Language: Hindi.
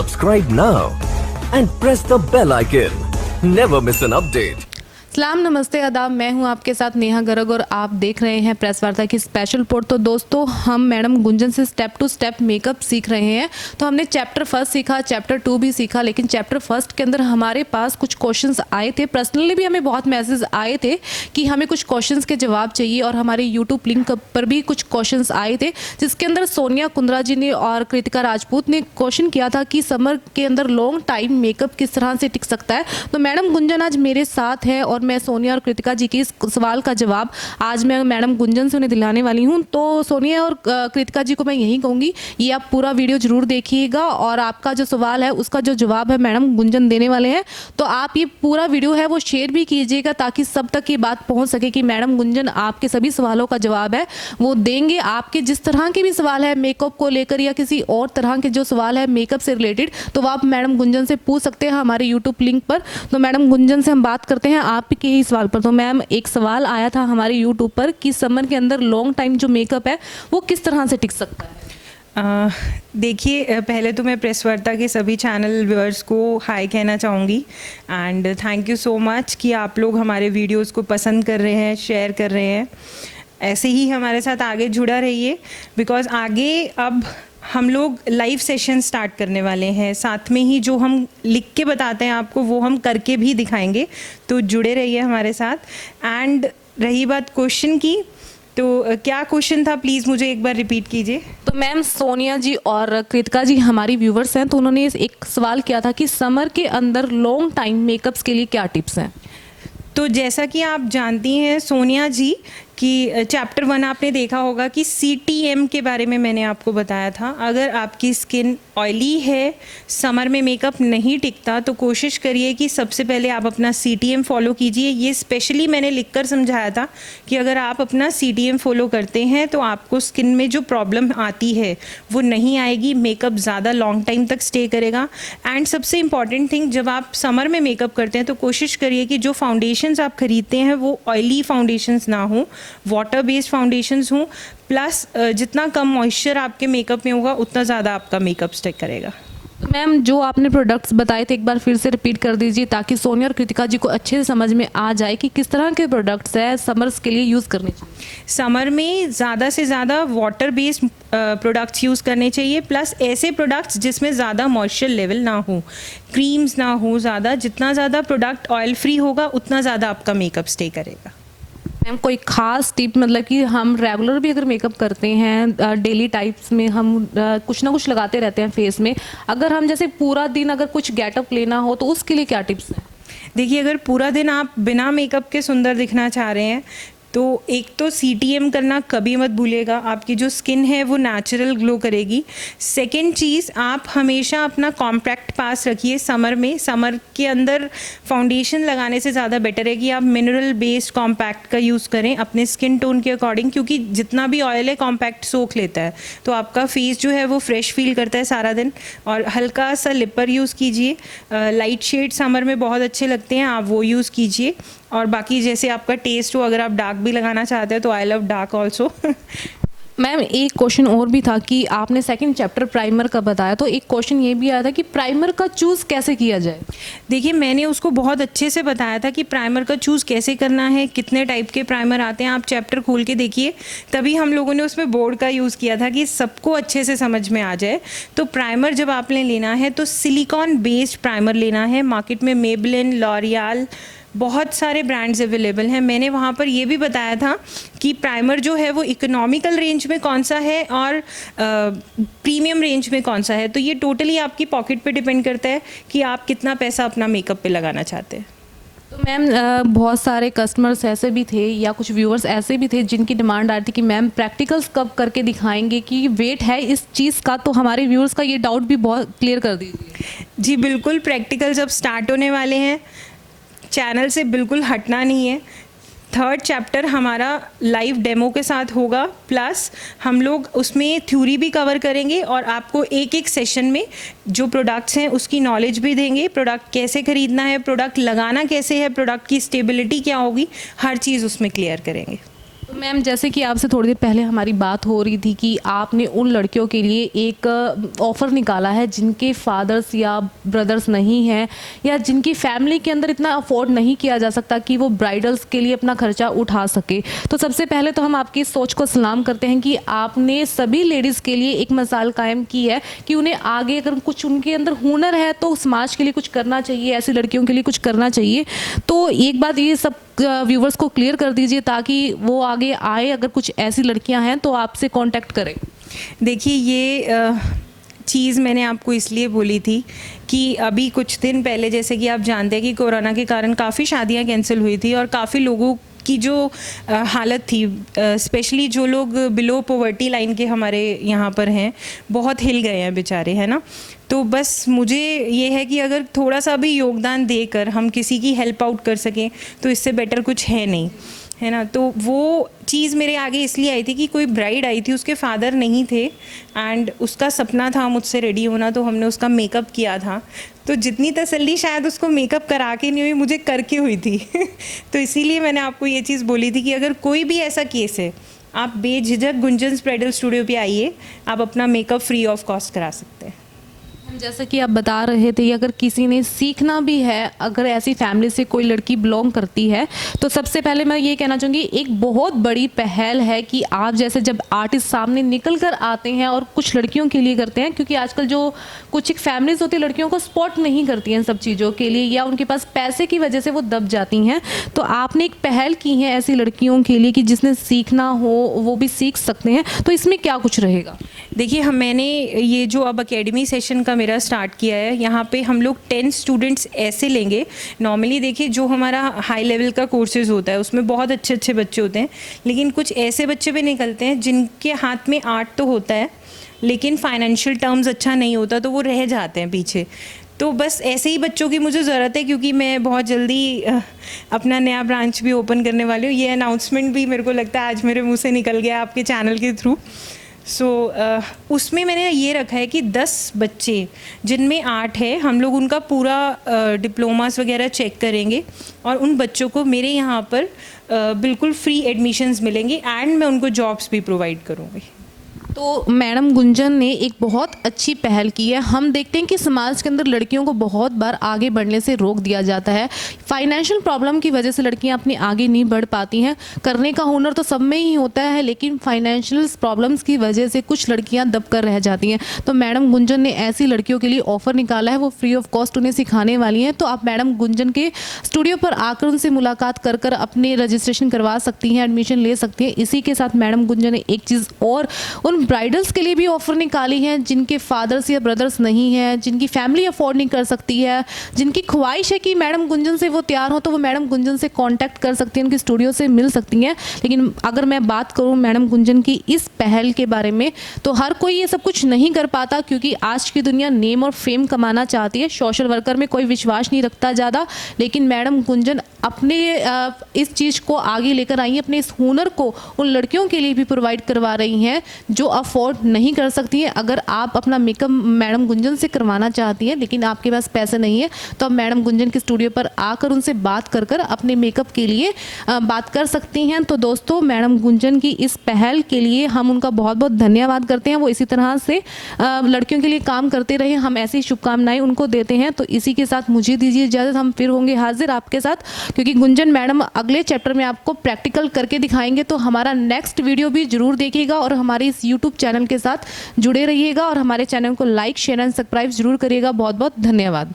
Subscribe now and press the bell icon. Never miss an update. सलाम नमस्ते आदाब, मैं हूं आपके साथ नेहा गर्ग और आप देख रहे हैं प्रेस वार्ता की स्पेशल रिपोर्ट। तो दोस्तों, हम मैडम गुंजन से स्टेप टू स्टेप मेकअप सीख रहे हैं। तो हमने चैप्टर फर्स्ट सीखा, चैप्टर 2 भी सीखा, लेकिन चैप्टर फर्स्ट के अंदर हमारे पास कुछ क्वेश्चंस आए थे। पर्सनली भी हमें बहुत मैसेज आए थे कि हमें कुछ क्वेश्चंस के जवाब चाहिए, और हमारे यूट्यूब लिंक पर भी कुछ क्वेश्चंस आए थे, जिसके अंदर सोनिया कुंद्रा जी ने और कृतिका राजपूत ने क्वेश्चन किया था कि समर के अंदर लॉन्ग टाइम मेकअप किस तरह से टिक सकता है। तो मैडम गुंजन आज मेरे साथ है और मैं सोनिया और कृतिका जी के इस सवाल का जवाब आज मैं मैडम गुंजन से उन्हें दिलाने वाली हूं। तो सोनिया और कृतिका जी को मैं यही कहूंगी, ये आप पूरा वीडियो जरूर देखिएगा और आपका जो सवाल है उसका जो जवाब है मैडम गुंजन देने वाले हैं। तो आप ये पूरा वीडियो है वो शेयर भी कीजिएगा ताकि सब तक ये बात पहुंच सके कि मैडम गुंजन आपके सभी सवालों का जवाब है वो देंगे। आपके जिस तरह के भी सवाल है मेकअप को लेकर या किसी और तरह के जो सवाल है मेकअप से रिलेटेड, तो आप मैडम गुंजन से पूछ सकते हैं हमारे यूट्यूब लिंक पर। तो मैडम गुंजन से हम बात करते हैं आपके ही सवाल पर। तो मैम, एक सवाल आया था हमारे यूट्यूब पर कि समर के अंदर लॉन्ग टाइम जो मेकअप है वो किस तरह से टिक सकता है। देखिए, पहले तो मैं प्रेस वार्ता के सभी चैनल व्यूअर्स को हाय कहना चाहूँगी and thank you so much कि आप लोग हमारे वीडियोस को पसंद कर रहे हैं, शेयर कर रहे हैं। ऐसे ही हमारे साथ आगे जुड़ा रहिए, बिकॉज़ आगे अब हम लोग लाइव सेशन स्टार्ट करने वाले हैं। साथ में ही जो हम लिख के बताते हैं आपको वो हम करके भी दिखाएंगे, तो जुड़े रहिए हमारे साथ। एंड रही बात क्वेश्चन की, तो क्या क्वेश्चन था, प्लीज़ मुझे एक बार रिपीट कीजिए। तो मैम, सोनिया जी और कृतिका जी हमारी व्यूवर्स हैं, तो उन्होंने एक सवाल किया था कि समर के अंदर लॉन्ग टाइम मेकअप्स के लिए क्या टिप्स हैं। तो जैसा कि आप जानती हैं सोनिया जी कि चैप्टर 1 आपने देखा होगा कि CTM के बारे में मैंने आपको बताया था। अगर आपकी स्किन ऑयली है, समर में मेकअप नहीं टिकता, तो कोशिश करिए कि सबसे पहले आप अपना CTM फॉलो कीजिए। ये स्पेशली मैंने लिखकर समझाया था कि अगर आप अपना CTM फॉलो करते हैं तो आपको स्किन में जो प्रॉब्लम आती है वो नहीं आएगी, मेकअप ज़्यादा लॉन्ग टाइम तक स्टे करेगा। एंड सबसे इम्पॉर्टेंट थिंग, जब आप समर में मेकअप करते हैं तो कोशिश करिए कि जो फाउंडेशंस आप खरीदते हैं वो ऑयली फाउंडेशंस ना हो, वाटर बेस्ड फाउंडेशंस हों, प्लस जितना कम मॉइस्चर आपके मेकअप में होगा उतना ज़्यादा आपका मेकअप स्टिक करेगा। मैम, जो आपने प्रोडक्ट्स बताए थे एक बार फिर से रिपीट कर दीजिए ताकि सोनिया और कृतिका जी को अच्छे से समझ में आ जाए कि किस तरह के प्रोडक्ट्स है समर्स के लिए यूज़ करने चाहिए। समर में ज़्यादा से ज़्यादा वाटर बेस्ड प्रोडक्ट्स यूज़ करने चाहिए, प्लस ऐसे प्रोडक्ट्स जिसमें ज़्यादा मॉइस्चर लेवल ना हो, क्रीम्स ना हो ज़्यादा। जितना ज़्यादा प्रोडक्ट ऑयल फ्री होगा उतना ज़्यादा आपका मेकअप स्टे करेगा। मैम, कोई खास टिप, मतलब कि हम रेगुलर भी अगर मेकअप करते हैं, डेली टाइप्स में हम कुछ ना कुछ लगाते रहते हैं फेस में, अगर हम जैसे पूरा दिन अगर कुछ गेटअप लेना हो तो उसके लिए क्या टिप्स हैं। देखिए, अगर पूरा दिन आप बिना मेकअप के सुंदर दिखना चाह रहे हैं तो एक तो CTM करना कभी मत भूलिएगा, आपकी जो स्किन है वो नेचुरल ग्लो करेगी। सेकंड चीज़, आप हमेशा अपना कॉम्पैक्ट पास रखिए समर में। समर के अंदर फाउंडेशन लगाने से ज़्यादा बेटर है कि आप मिनरल बेस्ड कॉम्पैक्ट का यूज़ करें अपने स्किन टोन के अकॉर्डिंग, क्योंकि जितना भी ऑयल है कॉम्पैक्ट सोख लेता है, तो आपका फेस जो है वो फ्रेश फील करता है सारा दिन। और हल्का सा लिपर यूज़ कीजिए, लाइट शेड समर में बहुत अच्छे लगते हैं, आप वो यूज़ कीजिए। और बाकी जैसे आपका टेस्ट हो, अगर आप डार्क भी लगाना चाहते हैं तो I love dark also. Ma'am, एक क्वेश्चन और भी था कि आपने सेकंड चैप्टर प्राइमर का बताया, तो एक क्वेश्चन ये भी आया था कि प्राइमर का चूज़ कैसे किया जाए। देखिए, मैंने उसको बहुत अच्छे से बताया था कि प्राइमर का चूज़ कैसे करना है, कितने टाइप के प्राइमर आते हैं। आप चैप्टर खोल के देखिए, तभी हम लोगों ने उसमें बोर्ड का यूज़ किया था कि सबको अच्छे से समझ में आ जाए। तो प्राइमर जब आपने लेना है तो सिलिकॉन बेस्ड प्राइमर लेना है। मार्केट में मेबलिन, लॉरियल, बहुत सारे ब्रांड्स अवेलेबल हैं। मैंने वहाँ पर ये भी बताया था कि प्राइमर जो है वो इकोनॉमिकल रेंज में कौन सा है और प्रीमियम रेंज में कौन सा है। तो ये टोटली आपकी पॉकेट पे डिपेंड करता है कि आप कितना पैसा अपना मेकअप पे लगाना चाहते हैं। तो मैम, बहुत सारे कस्टमर्स ऐसे भी थे या कुछ व्यूअर्स ऐसे भी थे जिनकी डिमांड आ रही थी कि मैम प्रैक्टिकल्स कब करके दिखाएंगे कि वेट है इस चीज़ का। तो हमारे व्यूअर्स का ये डाउट भी बहुत क्लियर कर दीजिए। जी बिल्कुल, प्रैक्टिकल्स अब स्टार्ट होने वाले हैं, चैनल से बिल्कुल हटना नहीं है। थर्ड चैप्टर हमारा लाइव डेमो के साथ होगा, प्लस हम लोग उसमें थ्योरी भी कवर करेंगे और आपको एक एक सेशन में जो प्रोडक्ट्स हैं उसकी नॉलेज भी देंगे। प्रोडक्ट कैसे ख़रीदना है, प्रोडक्ट लगाना कैसे है, प्रोडक्ट की स्टेबिलिटी क्या होगी, हर चीज़ उसमें क्लियर करेंगे। तो मैम जैसे कि आपसे थोड़ी देर पहले हमारी बात हो रही थी कि आपने उन लड़कियों के लिए एक ऑफ़र निकाला है जिनके फादर्स या ब्रदर्स नहीं हैं या जिनकी फैमिली के अंदर इतना अफोर्ड नहीं किया जा सकता कि वो ब्राइडल्स के लिए अपना खर्चा उठा सके। तो सबसे पहले तो हम आपकी इस सोच को सलाम करते हैं कि आपने सभी लेडीज़ के लिए एक मिसाल कायम की है कि उन्हें आगे अगर कुछ उनके अंदर हुनर है तो समाज के लिए कुछ करना चाहिए, ऐसी लड़कियों के लिए कुछ करना चाहिए। तो एक बात ये सब व्यूवर्स को क्लियर कर दीजिए ताकि वो आगे आए, अगर कुछ ऐसी लड़कियां हैं तो आपसे कांटेक्ट करें। देखिए ये चीज़ मैंने आपको इसलिए बोली थी कि अभी कुछ दिन पहले जैसे कि आप जानते हैं कि कोरोना के कारण काफ़ी शादियां कैंसिल हुई थी और काफ़ी लोगों की जो हालत थी, स्पेशली जो लोग बिलो पॉवर्टी लाइन के हमारे यहाँ पर हैं, बहुत हिल गए हैं बेचारे, है ना। तो बस मुझे ये है कि अगर थोड़ा सा भी योगदान देकर हम किसी की हेल्प आउट कर सकें तो इससे बेटर कुछ है नहीं, है ना। तो वो चीज़ मेरे आगे इसलिए आई थी कि कोई ब्राइड आई थी, उसके फादर नहीं थे एंड उसका सपना था मुझसे रेडी होना, तो हमने उसका मेकअप किया था। तो जितनी तसल्ली शायद उसको मेकअप करा के नहीं हुई, मुझे करके हुई थी तो इसीलिए मैंने आपको ये चीज़ बोली थी कि अगर कोई भी ऐसा केस है, आप बेझिझक गुंजन्स ब्राइडल स्टूडियो पे आइए, आप अपना मेकअप फ्री ऑफ कॉस्ट करा सकते हैं। जैसा कि आप बता रहे थे, अगर किसी ने सीखना भी है, अगर ऐसी फैमिली से कोई लड़की बिलोंग करती है, तो सबसे पहले मैं ये कहना चाहूँगी एक बहुत बड़ी पहल है कि आप जैसे जब आर्टिस्ट सामने निकल कर आते हैं और कुछ लड़कियों के लिए करते हैं, क्योंकि आजकल जो कुछ एक फैमिलीज होती है लड़कियों को सपोर्ट नहीं करती हैं सब चीज़ों के लिए या उनके पास पैसे की वजह से वो दब जाती हैं। तो आपने एक पहल की है ऐसी लड़कियों के लिए कि जिसने सीखना हो वो भी सीख सकते हैं, तो इसमें क्या कुछ रहेगा? देखिए मैंने ये जो अब एकेडमी सेशन का मेरा स्टार्ट किया है, यहाँ पे हम लोग 10 स्टूडेंट्स ऐसे लेंगे। नॉर्मली देखिए जो हमारा हाई लेवल का कोर्सेज होता है उसमें बहुत अच्छे अच्छे बच्चे होते हैं, लेकिन कुछ ऐसे बच्चे भी निकलते हैं जिनके हाथ में आर्ट तो होता है लेकिन फाइनेंशियल टर्म्स अच्छा नहीं होता, तो वो रह जाते हैं पीछे। तो बस ऐसे ही बच्चों की मुझे ज़रूरत है, क्योंकि मैं बहुत जल्दी अपना नया ब्रांच भी ओपन करने वाली हूँ। ये अनाउंसमेंट भी मेरे को लगता है आज मेरे मुंह से निकल गया आपके चैनल के थ्रू। उसमें मैंने ये रखा है कि 10 बच्चे जिनमें आर्ट है, हम लोग उनका पूरा डिप्लोमास वगैरह चेक करेंगे और उन बच्चों को मेरे यहाँ पर बिल्कुल फ्री एडमिशन्स मिलेंगे एंड मैं उनको जॉब्स भी प्रोवाइड करूँगी। तो मैडम गुंजन ने एक बहुत अच्छी पहल की है। हम देखते हैं कि समाज के अंदर लड़कियों को बहुत बार आगे बढ़ने से रोक दिया जाता है। फाइनेंशियल प्रॉब्लम की वजह से लड़कियां अपनी आगे नहीं बढ़ पाती हैं। करने का हुनर तो सब में ही होता है, लेकिन फाइनेंशियल प्रॉब्लम्स की वजह से कुछ लड़कियां दब कर रह जाती हैं। तो मैडम गुंजन ने ऐसी लड़कियों के लिए ऑफर निकाला है, वो फ्री ऑफ कॉस्ट उन्हें सिखाने वाली हैं। तो आप मैडम गुंजन के स्टूडियो पर आकर उनसे मुलाकात कर कर अपने रजिस्ट्रेशन करवा सकती हैं, एडमिशन ले सकती हैं। इसी के साथ मैडम गुंजन ने एक चीज़ और उन ब्राइडल्स के लिए भी ऑफर निकाली हैं जिनके फादर्स या ब्रदर्स नहीं हैं, जिनकी फैमिली अफोर्ड नहीं कर सकती है, जिनकी ख्वाहिश है कि मैडम गुंजन से वो तैयार हो, तो वो मैडम गुंजन से कांटेक्ट कर सकती हैं, उनके स्टूडियो से मिल सकती हैं। लेकिन अगर मैं बात करूं मैडम गुंजन की इस पहल के बारे में, तो हर कोई ये सब कुछ नहीं कर पाता, क्योंकि आज की दुनिया नेम और फेम कमाना चाहती है। सोशल वर्कर में कोई विश्वास नहीं रखता ज़्यादा, लेकिन मैडम गुंजन अपने इस चीज़ को आगे लेकर आई हैं, अपने इस हुनर को उन लड़कियों के लिए भी प्रोवाइड करवा रही हैं जो अफोर्ड नहीं कर सकती हैं। अगर आप अपना मेकअप मैडम गुंजन से करवाना चाहती हैं लेकिन आपके पास पैसे नहीं है, तो आप मैडम गुंजन के स्टूडियो पर आकर उनसे बात कर कर अपने मेकअप के लिए बात कर सकती हैं। तो दोस्तों मैडम गुंजन की इस पहल के लिए हम उनका बहुत बहुत धन्यवाद करते हैं। वो इसी तरह से लड़कियों के लिए काम करते रहे, हम ऐसी शुभकामनाएं उनको देते हैं। तो इसी के साथ मुझे दीजिए इजाज़त, हम फिर होंगे हाजिर आपके साथ, क्योंकि गुंजन मैडम अगले चैप्टर में आपको प्रैक्टिकल करके दिखाएंगे। तो हमारा नेक्स्ट वीडियो भी जरूर देखिएगा और हमारे इस यूट्यूब चैनल के साथ जुड़े रहिएगा और हमारे चैनल को लाइक शेयर एंड सब्सक्राइब जरूर करिएगा। बहुत बहुत धन्यवाद।